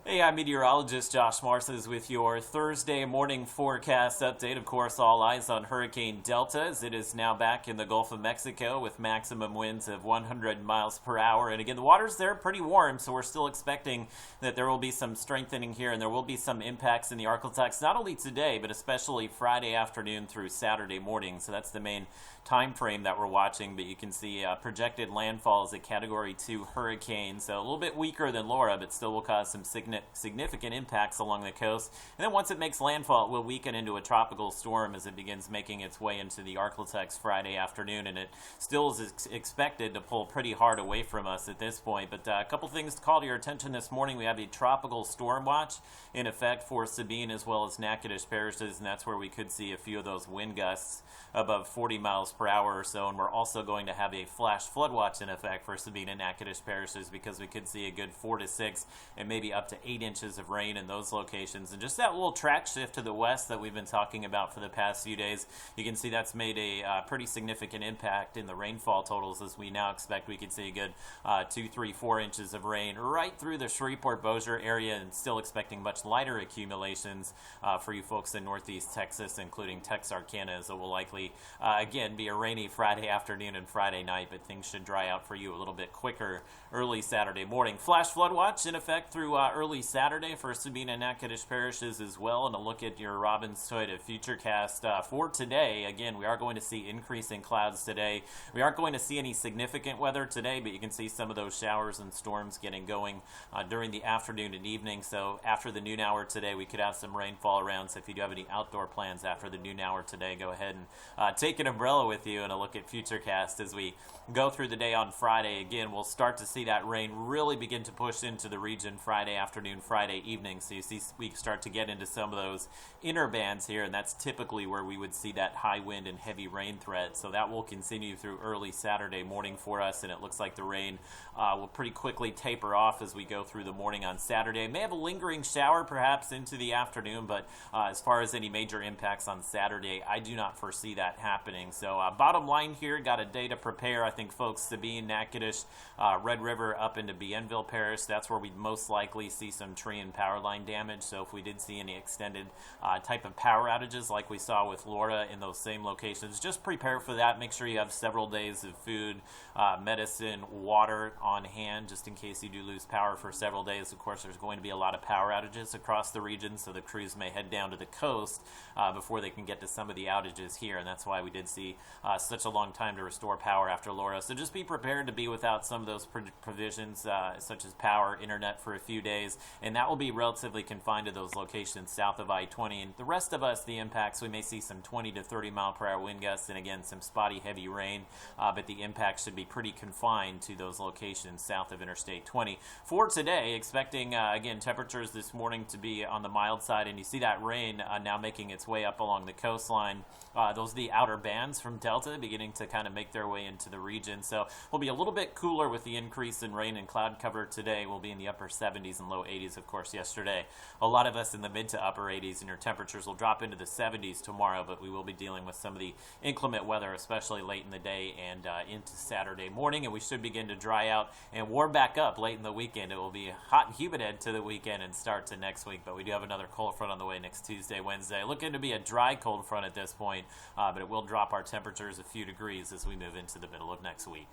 Hey, I'm meteorologist Josh Marces with your Thursday morning forecast update. Of course, all eyes on Hurricane Delta as it is now back in the Gulf of Mexico with maximum winds of 100 miles per hour. And again, the waters there are pretty warm, so we're still expecting that there will be some strengthening here and there will be some impacts in the ArkLaTex, not only today, but especially Friday afternoon through Saturday morning. So that's the main time frame that we're watching, but you can see projected landfall is a Category 2 hurricane, so a little bit weaker than Laura, but still will cause some significant impacts along the coast. And then once it makes landfall, it will weaken into a tropical storm as it begins making its way into the ArkLaTex Friday afternoon, and it still is expected to pull pretty hard away from us at this point. But a couple things to call to your attention this morning. We have a tropical storm watch in effect for Sabine as well as Natchitoches parishes, and that's where we could see a few of those wind gusts above 40 miles per hour or so. And we're also going to have a flash flood watch in effect for Sabine and Natchitoches parishes because we could see a good 4 to 6 and maybe up to 8 inches of rain in those locations. And just that little track shift to the west that we've been talking about for the past few days, you can see that's made a pretty significant impact in the rainfall totals, as we now expect we could see a good 2, 3, 4 inches of rain right through the Shreveport-Bossier area, and still expecting much lighter accumulations for you folks in northeast Texas, including Texarkana, as it will likely again be a rainy Friday afternoon and Friday night, but things should dry out for you a little bit quicker early Saturday morning. Flash flood watch in effect through early Saturday for Sabine and Natchitoches parishes as well. And a look at your Robbins Toyota FUTURECAST for today. Again, we are going to see increasing clouds today. We aren't going to see any significant weather today, but you can see some of those showers and storms getting going during the afternoon and evening. So after the noon hour today, we could have some rainfall around. So if you do have any outdoor plans after the noon hour today, go ahead and take an umbrella with you and a look at FUTURECAST as we go through the day on Friday. Again, we'll start to see that rain really begin to push into the region Friday afternoon, Friday evening. So you see we start to get into some of those inner bands here, and that's typically where we would see that high wind and heavy rain threat. So that will continue through early Saturday morning for us, and it looks like the rain will pretty quickly taper off as we go through the morning on Saturday. May have a lingering shower perhaps into the afternoon, but as far as any major impacts on Saturday, I do not foresee that happening. So bottom line here, got a day to prepare. I think folks, Sabine, Natchitoches, Red River up into Bienville Parish, that's where we'd most likely see some tree and power line damage. So if we did see any extended type of power outages like we saw with Laura in those same locations, just prepare for that. Make sure you have several days of food, medicine, water on hand just in case you do lose power for several days. Of course, there's going to be a lot of power outages across the region, so the crews may head down to the coast before they can get to some of the outages here, and that's why we did see such a long time to restore power after Laura. So just be prepared to be without some of those provisions such as power, internet for a few days, and that will be relatively confined to those locations south of I-20. And the rest of us, the impacts, we may see some 20 to 30 mile per hour wind gusts and again some spotty heavy rain, but the impact should be pretty confined to those locations south of Interstate 20. For today, expecting again temperatures this morning to be on the mild side, and you see that rain now making its way up along the coastline. Those are the outer bands from Delta beginning to kind of make their way into the region. So we'll be a little bit cooler with the increase in rain and cloud cover today. We'll be in the upper 70s and low 80s, of course, yesterday. A lot of us in the mid to upper 80s, and your temperatures will drop into the 70s tomorrow, but we will be dealing with some of the inclement weather, especially late in the day and into Saturday morning, and we should begin to dry out and warm back up late in the weekend. It will be hot and humid end to the weekend and start to next week, but we do have another cold front on the way next Tuesday, Wednesday. Looking to be a dry cold front at this point, but it will drop our temperatures a few degrees as we move into the middle of next week.